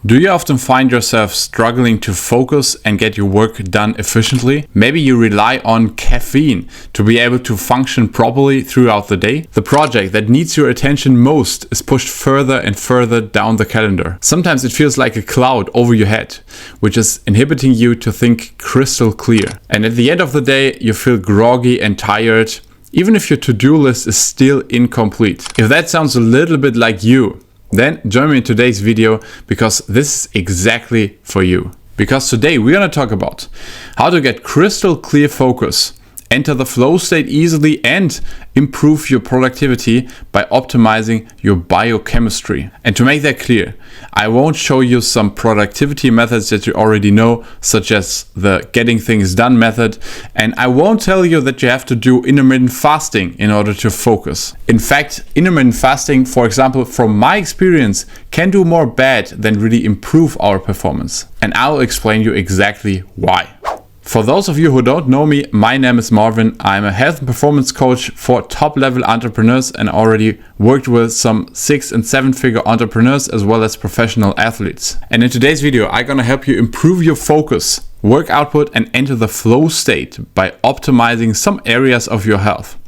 Do you often find yourself struggling to focus and get your work done efficiently? Maybe you rely on caffeine to be able to function properly throughout the day. The project that needs your attention most is pushed further and further down the calendar. Sometimes it feels like a cloud over your head, which is inhibiting you to think crystal clear. And at the end of the day, you feel groggy and tired, even if your to-do list is still incomplete. If that sounds a little bit like you, then join me in today's video because this is exactly for you. Because today we're going to talk about how to get crystal clear focus, enter the flow state easily, and improve your productivity by optimizing your biochemistry. And to make that clear, I won't show you some productivity methods that you already know, such as the getting things done method, and I won't tell you that you have to do intermittent fasting in order to focus. In fact, intermittent fasting, for example, from my experience, can do more bad than really improve our performance. And I'll explain you exactly why. For those of you who don't know me, my name is Marvin. I'm a health and performance coach for top-level entrepreneurs and already worked with some 6- and 7-figure entrepreneurs as well as professional athletes. And in today's video, I'm gonna help you improve your focus, work output, and enter the flow state by optimizing some areas of your health.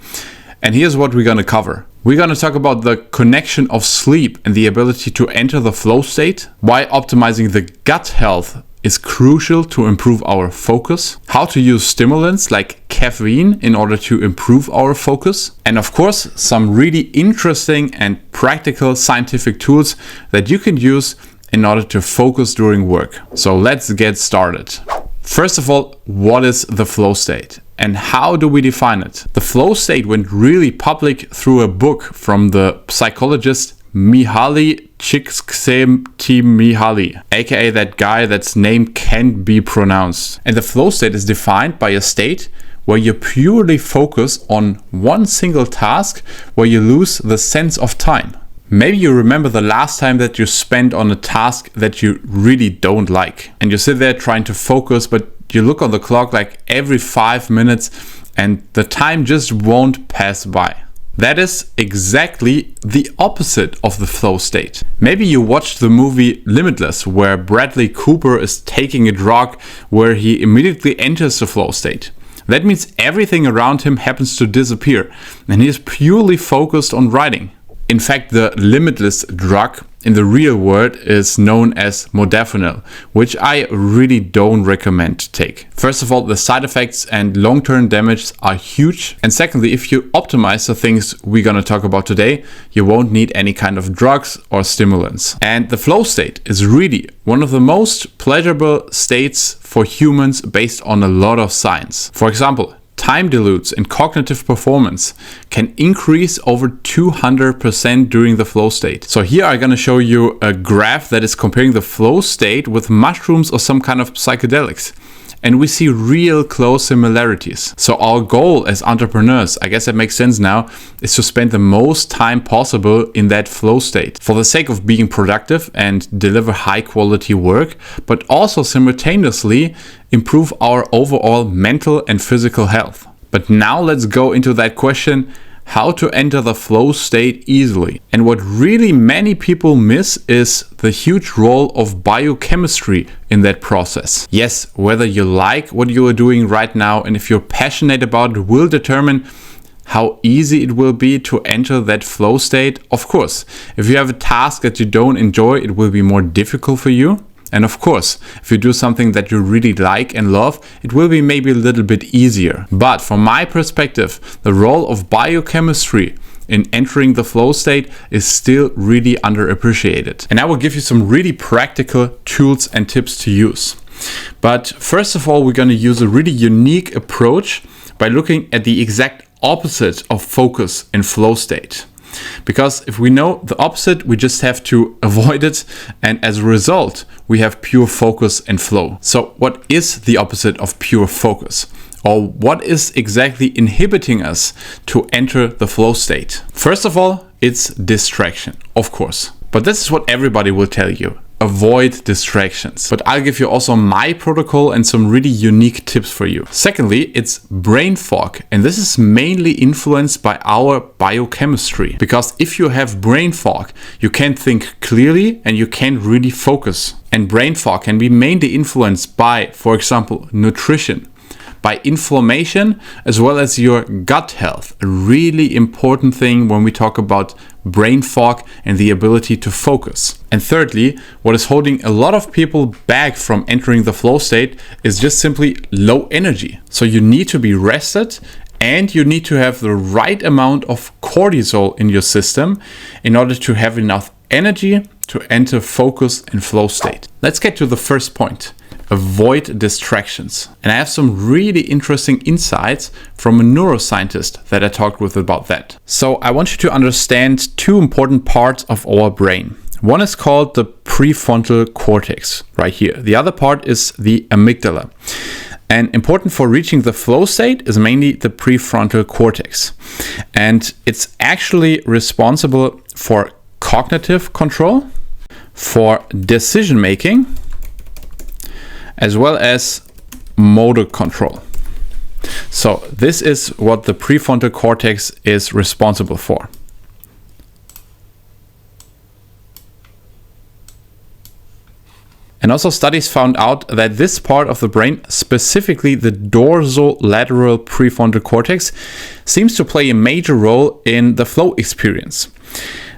And here's what we're gonna cover. We're going to talk about the connection of sleep and the ability to enter the flow state, why optimizing the gut health is crucial to improve our focus, how to use stimulants like caffeine in order to improve our focus, and of course, some really interesting and practical scientific tools that you can use in order to focus during work. So let's get started. First of all, what is the flow state? And how do we define it? The flow state went really public through a book from the psychologist Mihaly Csikszentmihalyi, aka that guy that's name can't be pronounced. And the flow state is defined by a state where you purely focus on one single task, where you lose the sense of time. Maybe you remember the last time that you spent on a task that you really don't like. And you sit there trying to focus, but you look on the clock like every 5 minutes and the time just won't pass by. That is exactly the opposite of the flow state. Maybe you watched the movie Limitless, where Bradley Cooper is taking a drug where he immediately enters the flow state. That means everything around him happens to disappear and he is purely focused on writing. In fact, the Limitless drug in the real world is known as modafinil, which I really don't recommend to take. First of all, the side effects and long-term damage are huge. And secondly, if you optimize the things we're going to talk about today, you won't need any kind of drugs or stimulants. And the flow state is really one of the most pleasurable states for humans based on a lot of science. For example, time dilutes in cognitive performance can increase over 200% during the flow state. So here I'm going to show you a graph that is comparing the flow state with mushrooms or some kind of psychedelics. And we see real close similarities. So our goal as entrepreneurs, I guess that makes sense now, is to spend the most time possible in that flow state for the sake of being productive and deliver high quality work, but also simultaneously improve our overall mental and physical health. But now let's go into that question, how to enter the flow state easily. And what really many people miss is the huge role of biochemistry in that process. Yes, whether you like what you are doing right now and if you're passionate about it will determine how easy it will be to enter that flow state. Of course, if you have a task that you don't enjoy, it will be more difficult for you. And of course, if you do something that you really like and love, it will be maybe a little bit easier. But from my perspective, the role of biochemistry in entering the flow state is still really underappreciated. And I will give you some really practical tools and tips to use. But first of all, we're going to use a really unique approach by looking at the exact opposite of focus in flow state. Because if we know the opposite, we just have to avoid it, and as a result, we have pure focus and flow. So what is the opposite of pure focus? Or what is exactly inhibiting us to enter the flow state? First of all, it's distraction, of course. But this is what everybody will tell you. avoid distractions. But I'll give you also my protocol and some really unique tips for you. Secondly, it's brain fog. And this is mainly influenced by our biochemistry. Because if you have brain fog, you can't think clearly and you can't really focus. And brain fog can be mainly influenced by, for example, nutrition, by inflammation, as well as your gut health. A really important thing when we talk about brain fog and the ability to focus. And thirdly, what is holding a lot of people back from entering the flow state is just simply low energy. So you need to be rested and you need to have the right amount of cortisol in your system in order to have enough energy to enter focus and flow state. Let's get to the first point. Avoid distractions. And I have some really interesting insights from a neuroscientist that I talked with about that. So I want you to understand two important parts of our brain. One is called the prefrontal cortex, right here. The other part is the amygdala. And important for reaching the flow state is mainly the prefrontal cortex. And it's actually responsible for cognitive control, for decision making, as well as motor control. So this is what the prefrontal cortex is responsible for. And also studies found out that this part of the brain, specifically the dorsolateral prefrontal cortex, seems to play a major role in the flow experience.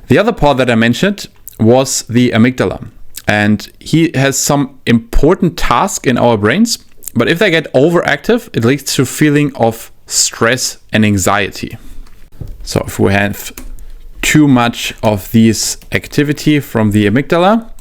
The other part that I mentioned was the amygdala. And he has some important tasks in our brains, but if they get overactive, it leads to feeling of stress and anxiety. So if we have too much of this activity from the amygdala,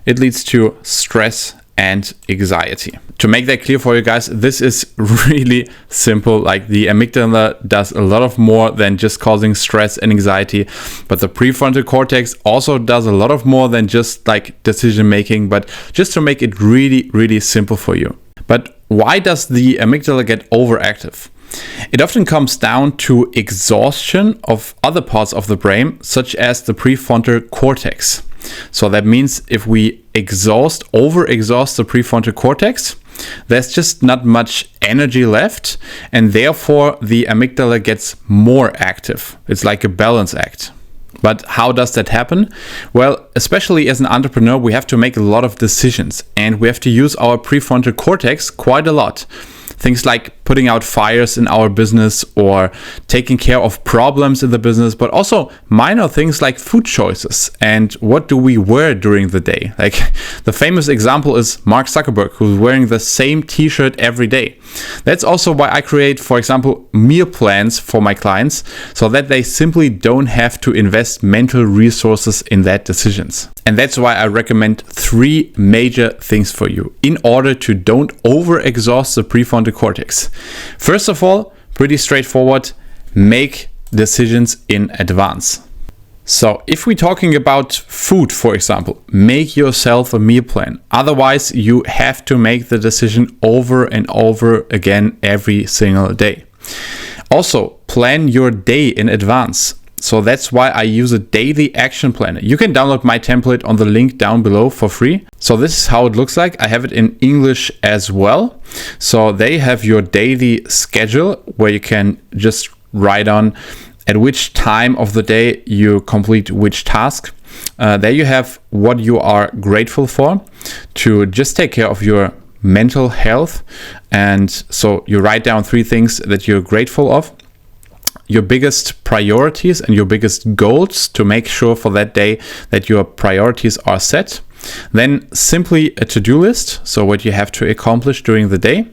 it leads to stress and anxiety. To make that clear for you guys, this is really simple. Like the amygdala does a lot of more than just causing stress and anxiety, but the prefrontal cortex also does a lot of more than just like decision making, but just to make it really, really simple for you. But why does the amygdala get overactive? It often comes down to exhaustion of other parts of the brain, such as the prefrontal cortex. So that means if we overexhaust the prefrontal cortex, there's just not much energy left, and therefore the amygdala gets more active. It's like a balance act. But how does that happen? Well, especially as an entrepreneur, we have to make a lot of decisions, and we have to use our prefrontal cortex quite a lot. Things like putting out fires in our business or taking care of problems in the business, but also minor things like food choices and what do we wear during the day. Like the famous example is Mark Zuckerberg, who's wearing the same t-shirt every day. That's also why I create, for example, meal plans for my clients so that they simply don't have to invest mental resources in that decisions. And that's why I recommend 3 major things for you in order to don't overexhaust the prefrontal cortex. First of all, pretty straightforward, make decisions in advance. So if we're talking about food, for example, make yourself a meal plan. Otherwise, you have to make the decision over and over again every single day. Also, plan your day in advance. So that's why I use a daily action planner. You can download my template on the link down below for free. So this is how it looks like. I have it in English as well. So they have your daily schedule where you can just write on at which time of the day you complete which task. There you have what you are grateful for to just take care of your mental health. And so you write down 3 things that you're grateful of, your biggest priorities and your biggest goals to make sure for that day that your priorities are set. Then simply a to-do list, so what you have to accomplish during the day,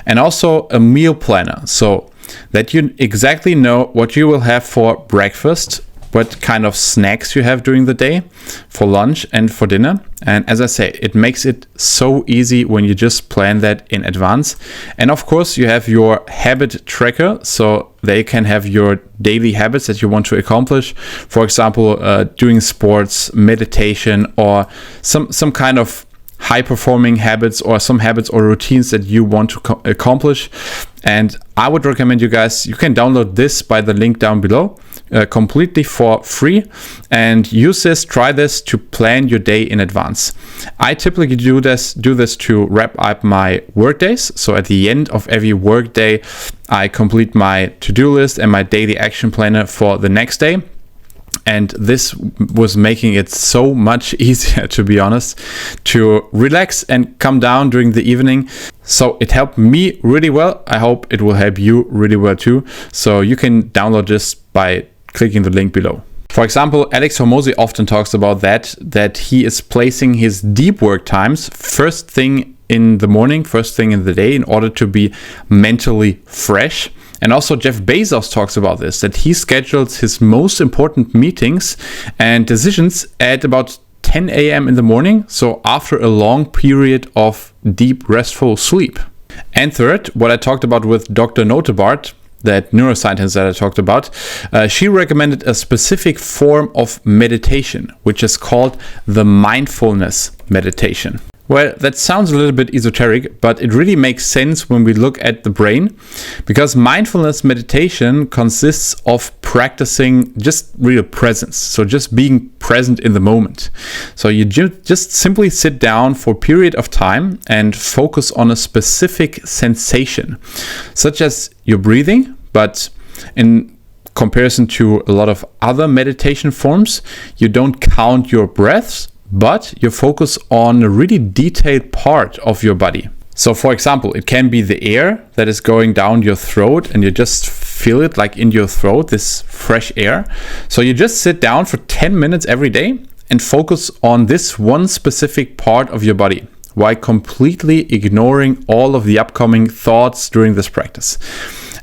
and also a meal planner, so that you exactly know what you will have for breakfast, what kind of snacks you have during the day, for lunch and for dinner. And as I say, it makes it so easy when you just plan that in advance. And of course, you have your habit tracker, so they can have your daily habits that you want to accomplish. For example, doing sports, meditation, or some kind of high-performing habits or some habits or routines that you want to accomplish. And I would recommend you guys, you can download this by the link down below. completely for free, and try this to plan your day in advance. I typically do this to wrap up my work days. So at the end of every work day, I complete my to-do list and my daily action planner for the next day. And this was making it so much easier, to be honest, to relax and come down during the evening. So it helped me really well. I hope it will help you really well too. So you can download this by clicking the link below. For example, Alex Hormozi often talks about that he is placing his deep work times first thing in the morning, first thing in the day, in order to be mentally fresh. And also Jeff Bezos talks about this, that he schedules his most important meetings and decisions at about 10 a.m. in the morning, so after a long period of deep, restful sleep. And third, what I talked about with Dr. Notebaert, that neuroscientist that I talked about, she recommended a specific form of meditation, which is called the mindfulness meditation. Well, that sounds a little bit esoteric, but it really makes sense when we look at the brain, because mindfulness meditation consists of practicing just real presence. So just being present in the moment. So you just simply sit down for a period of time and focus on a specific sensation, such as your breathing, but in comparison to a lot of other meditation forms, you don't count your breaths, but you focus on a really detailed part of your body. So for example, it can be the air that is going down your throat and you just feel it like in your throat, this fresh air. So you just sit down for 10 minutes every day and focus on this one specific part of your body while completely ignoring all of the upcoming thoughts during this practice.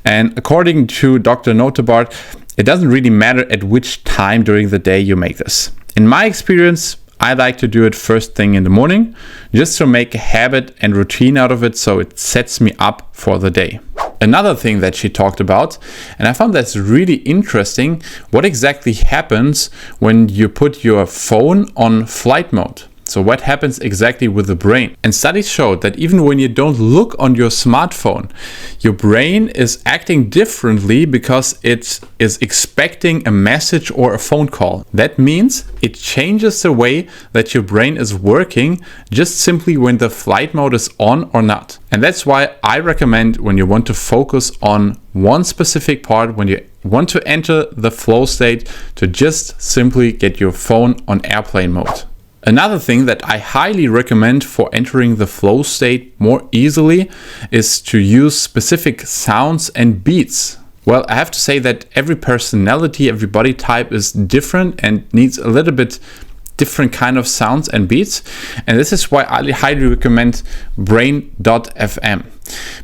And according to Dr. Notebaert, it doesn't really matter at which time during the day you make this. In my experience, I like to do it first thing in the morning, just to make a habit and routine out of it, so it sets me up for the day. Another thing that she talked about, and I found that's really interesting, what exactly happens when you put your phone on flight mode. So what happens exactly with the brain? And studies showed that even when you don't look on your smartphone, your brain is acting differently because it is expecting a message or a phone call. That means it changes the way that your brain is working just simply when the flight mode is on or not. And that's why I recommend, when you want to focus on one specific part, when you want to enter the flow state, to just simply get your phone on airplane mode. Another thing that I highly recommend for entering the flow state more easily is to use specific sounds and beats. Well, I have to say that every personality, every body type is different and needs a little bit different kind of sounds and beats. And this is why I highly recommend brain.fm.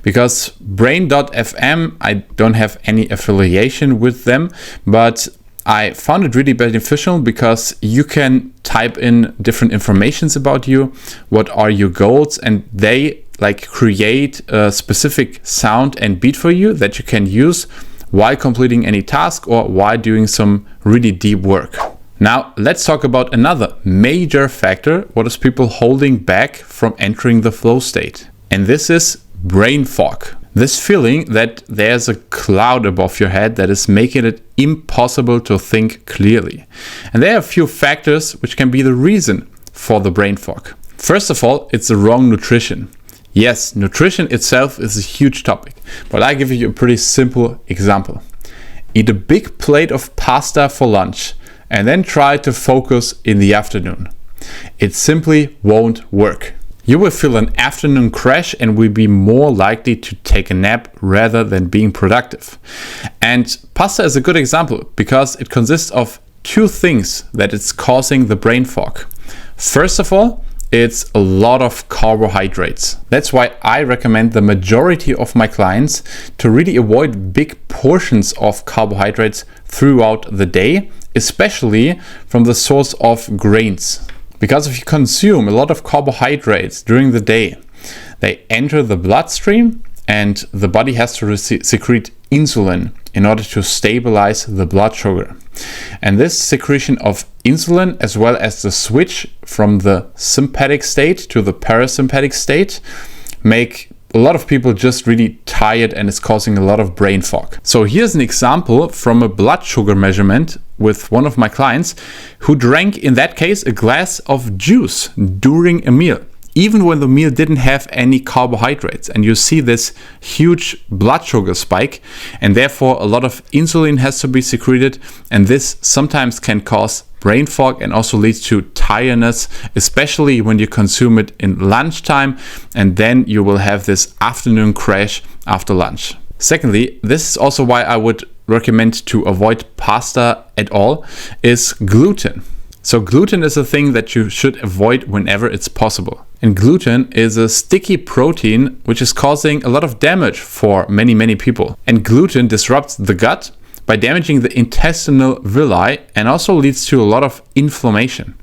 Because brain.fm, I don't have any affiliation with them, but I found it really beneficial because you can type in different informations about you, what are your goals, and they create a specific sound and beat for you that you can use while completing any task or while doing some really deep work. Now let's talk about another major factor, what is people holding back from entering the flow state. And this is brain fog. This feeling that there's a cloud above your head that is making it impossible to think clearly. And there are a few factors which can be the reason for the brain fog. First of all, it's the wrong nutrition. Yes, nutrition itself is a huge topic, but I'll give you a pretty simple example. Eat a big plate of pasta for lunch and then try to focus in the afternoon. It simply won't work. You will feel an afternoon crash and will be more likely to take a nap rather than being productive. And pasta is a good example because it consists of two things that it's causing the brain fog. First of all, it's a lot of carbohydrates. That's why I recommend the majority of my clients to really avoid big portions of carbohydrates throughout the day, especially from the source of grains. Because if you consume a lot of carbohydrates during the day, they enter the bloodstream and the body has to secrete insulin in order to stabilize the blood sugar. And this secretion of insulin, as well as the switch from the sympathetic state to the parasympathetic state, make a lot of people just really tired and it's causing a lot of brain fog. So here's an example from a blood sugar measurement with one of my clients who drank, in that case, a glass of juice during a meal, even when the meal didn't have any carbohydrates. And you see this huge blood sugar spike, and therefore a lot of insulin has to be secreted, and this sometimes can cause brain fog and also leads to tiredness, especially when you consume it in lunchtime, and then you will have this afternoon crash after lunch. Secondly, this is also why I would recommend to avoid pasta at all, is gluten. So gluten is a thing that you should avoid whenever it's possible. And gluten is a sticky protein which is causing a lot of damage for many people. And gluten disrupts the gut by damaging the intestinal villi and also leads to a lot of inflammation.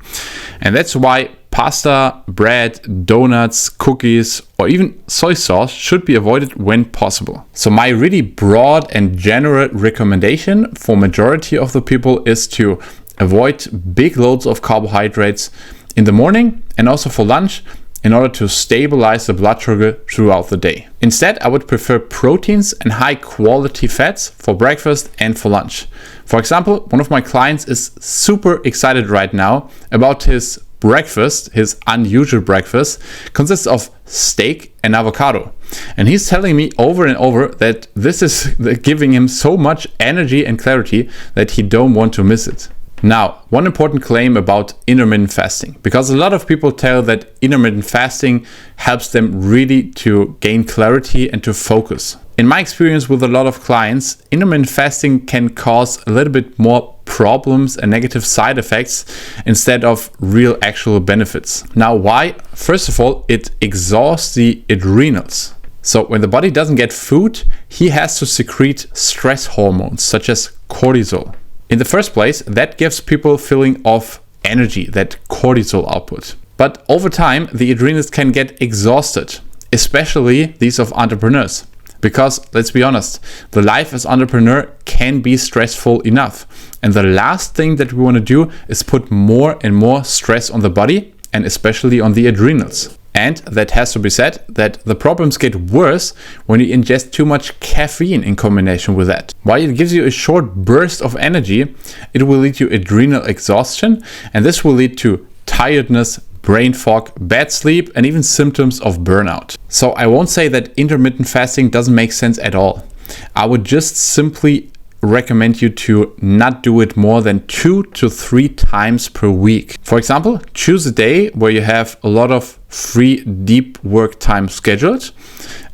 And that's why pasta, bread, donuts, cookies, or even soy sauce should be avoided when possible. So my really broad and general recommendation for majority of the people is to avoid big loads of carbohydrates in the morning and also for lunch, in order to stabilize the blood sugar throughout the day. Instead, I would prefer proteins and high quality fats for breakfast and for lunch. For example, one of my clients is super excited right now about his breakfast. His unusual breakfast consists of steak and avocado. And he's telling me over and over that this is giving him so much energy and clarity that he don't want to miss it. Now, one important claim about intermittent fasting, because a lot of people tell that intermittent fasting helps them really to gain clarity and to focus. In my experience with a lot of clients, intermittent fasting can cause a little bit more problems and negative side effects instead of real actual benefits. Now, why? First of all, it exhausts the adrenals. So when the body doesn't get food, he has to secrete stress hormones such as cortisol. In the first place, that gives people a feeling of energy, that cortisol output. But over time, the adrenals can get exhausted, especially these of entrepreneurs. Because let's be honest, the life as entrepreneur can be stressful enough. And the last thing that we want to do is put more and more stress on the body and especially on the adrenals. And that has to be said, that the problems get worse when you ingest too much caffeine in combination with that. While it gives you a short burst of energy, it will lead to adrenal exhaustion, and this will lead to tiredness, brain fog, bad sleep, and even symptoms of burnout. So I won't say that intermittent fasting doesn't make sense at all. I would just simply recommend you to not do it more than 2 to 3 times per week. For example, choose a day where you have a lot of free deep work time scheduled,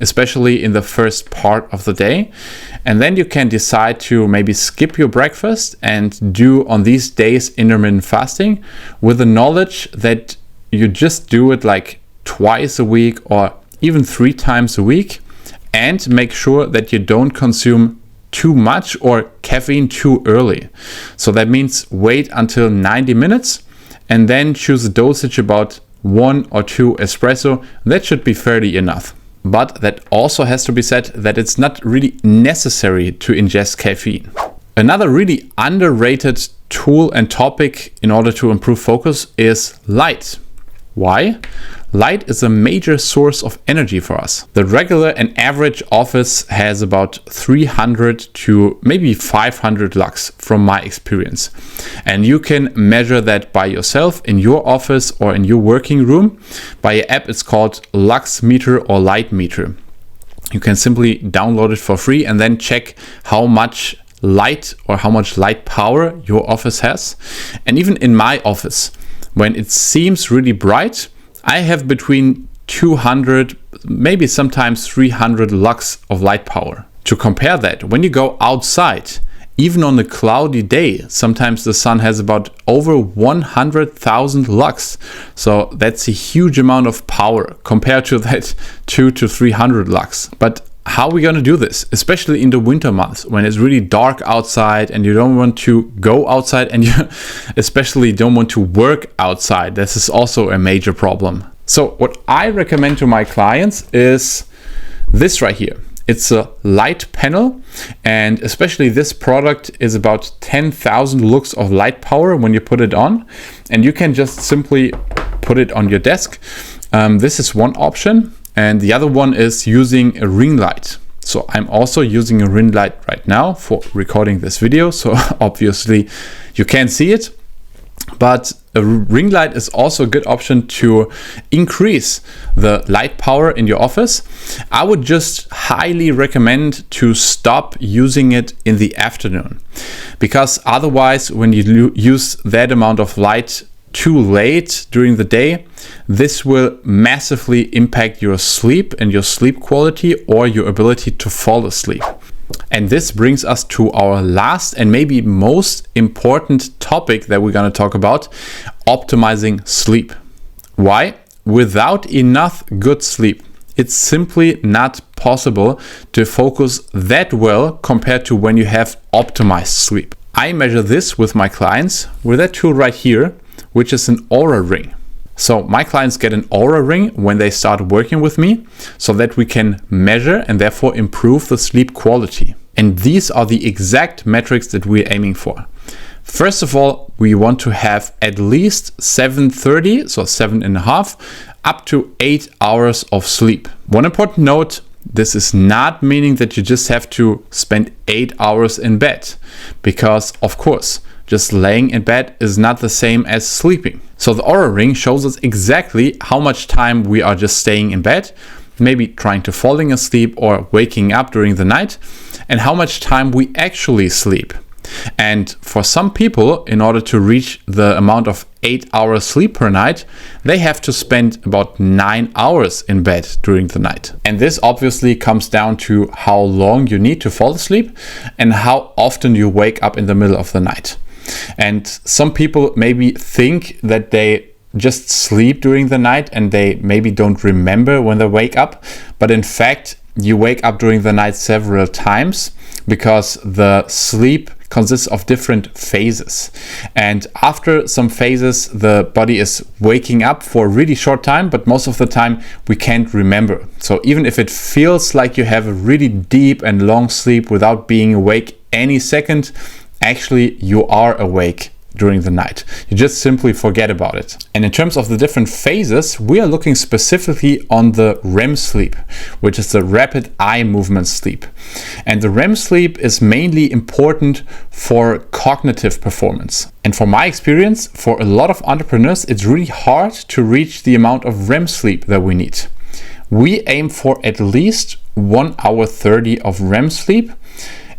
especially in the first part of the day. And then you can decide to maybe skip your breakfast and do on these days intermittent fasting with the knowledge that you just do it like twice a week or even 3 times a week, and make sure that you don't consume too much or caffeine too early. So that means wait until 90 minutes and then choose a dosage about 1 or 2 espresso. That should be fairly enough. But that also has to be said that it's not really necessary to ingest caffeine. Another really underrated tool and topic in order to improve focus is light. Why? Light is a major source of energy for us. The regular and average office has about 300 to maybe 500 lux from my experience. And you can measure that by yourself in your office or in your working room by an app. It's called Lux Meter or Light Meter. You can simply download it for free and then check how much light or how much light power your office has. And even in my office, when it seems really bright, I have between 200, maybe sometimes 300 lux of light power. To compare that, when you go outside, even on a cloudy day, sometimes the sun has about over 100,000 lux. So that's a huge amount of power compared to that 200 to 300 lux. But how are we going to do this, especially in the winter months when it's really dark outside and you don't want to go outside and you especially don't want to work outside? This is also a major problem. So what I recommend to my clients is this right here. It's a light panel, and especially this product is about 10,000 lux of light power when you put it on, and you can just simply put it on your desk. This is one option. and the other one is using a ring light. So I'm also using a ring light right now for recording this video, so obviously you can't see it, but a ring light is also a good option to increase the light power in your office. I would just highly recommend to stop using it in the afternoon, because otherwise when you use that amount of light too late during the day, this will massively impact your sleep and your sleep quality or your ability to fall asleep. And this brings us to our last and maybe most important topic that we're going to talk about: optimizing sleep. Why? Without enough good sleep, it's simply not possible to focus that well compared to when you have optimized sleep. I measure this with my clients with that tool right here, which is an Oura ring. So my clients get an Oura ring when they start working with me, so that we can measure and therefore improve the sleep quality. And these are the exact metrics that we're aiming for. First of all, we want to have at least 7:30, so 7.5, up to 8 hours of sleep. One important note: this is not meaning that you just have to spend 8 hours in bed, because of course, just laying in bed is not the same as sleeping. So the Oura ring shows us exactly how much time we are just staying in bed, maybe trying to falling asleep or waking up during the night, and how much time we actually sleep. And for some people, in order to reach the amount of 8 hours sleep per night, they have to spend about 9 hours in bed during the night. And this obviously comes down to how long you need to fall asleep and how often you wake up in the middle of the night. And some people maybe think that they just sleep during the night and they maybe don't remember when they wake up. But in fact, you wake up during the night several times, because the sleep consists of different phases. And after some phases, the body is waking up for a really short time, but most of the time we can't remember. So even if it feels like you have a really deep and long sleep without being awake any second, actually you are awake during the night. You just simply forget about it. And in terms of the different phases, we are looking specifically on the REM sleep, which is the rapid eye movement sleep. And the REM sleep is mainly important for cognitive performance. And from my experience, for a lot of entrepreneurs, it's really hard to reach the amount of REM sleep that we need. We aim for at least 1 hour 30 of REM sleep.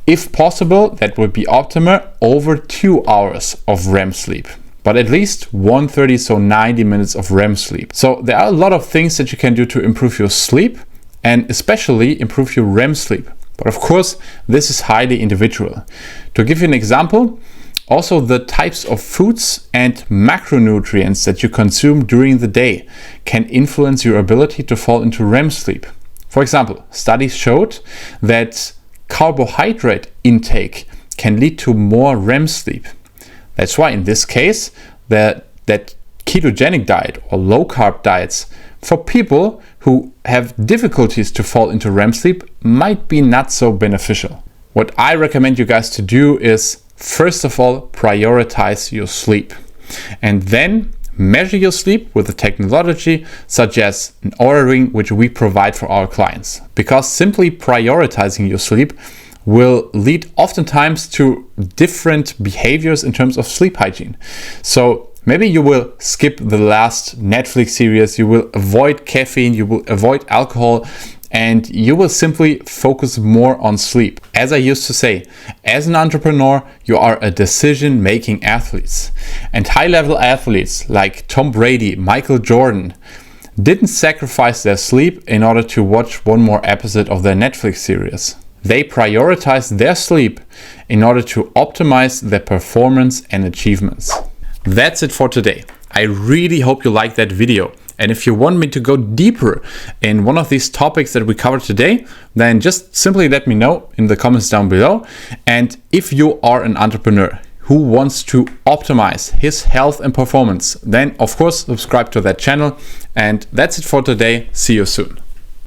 If possible, that would be optimal over 2 hours of REM sleep, but at least 130, so 90 minutes of REM sleep. So there are a lot of things that you can do to improve your sleep and especially improve your REM sleep. But of course, this is highly individual. To give you an example, also the types of foods and macronutrients that you consume during the day can influence your ability to fall into REM sleep. For example, studies showed that carbohydrate intake can lead to more REM sleep. That's why in this case, that ketogenic diet or low carb diets for people who have difficulties to fall into REM sleep might be not so beneficial. What I recommend you guys to do is, first of all, prioritize your sleep, and then measure your sleep with a technology such as an Oura ring, which we provide for our clients. Because simply prioritizing your sleep will lead oftentimes to different behaviors in terms of sleep hygiene. So maybe you will skip the last Netflix series, you will avoid caffeine, you will avoid alcohol, and you will simply focus more on sleep. As I used to say, as an entrepreneur, you are a decision-making athlete. And high-level athletes like Tom Brady, Michael Jordan, didn't sacrifice their sleep in order to watch one more episode of their Netflix series. They prioritized their sleep in order to optimize their performance and achievements. That's it for today. I really hope you liked that video. And if you want me to go deeper in one of these topics that we covered today, then just simply let me know in the comments down below. And if you are an entrepreneur who wants to optimize his health and performance, then of course subscribe to that channel. And that's it for today. See you soon.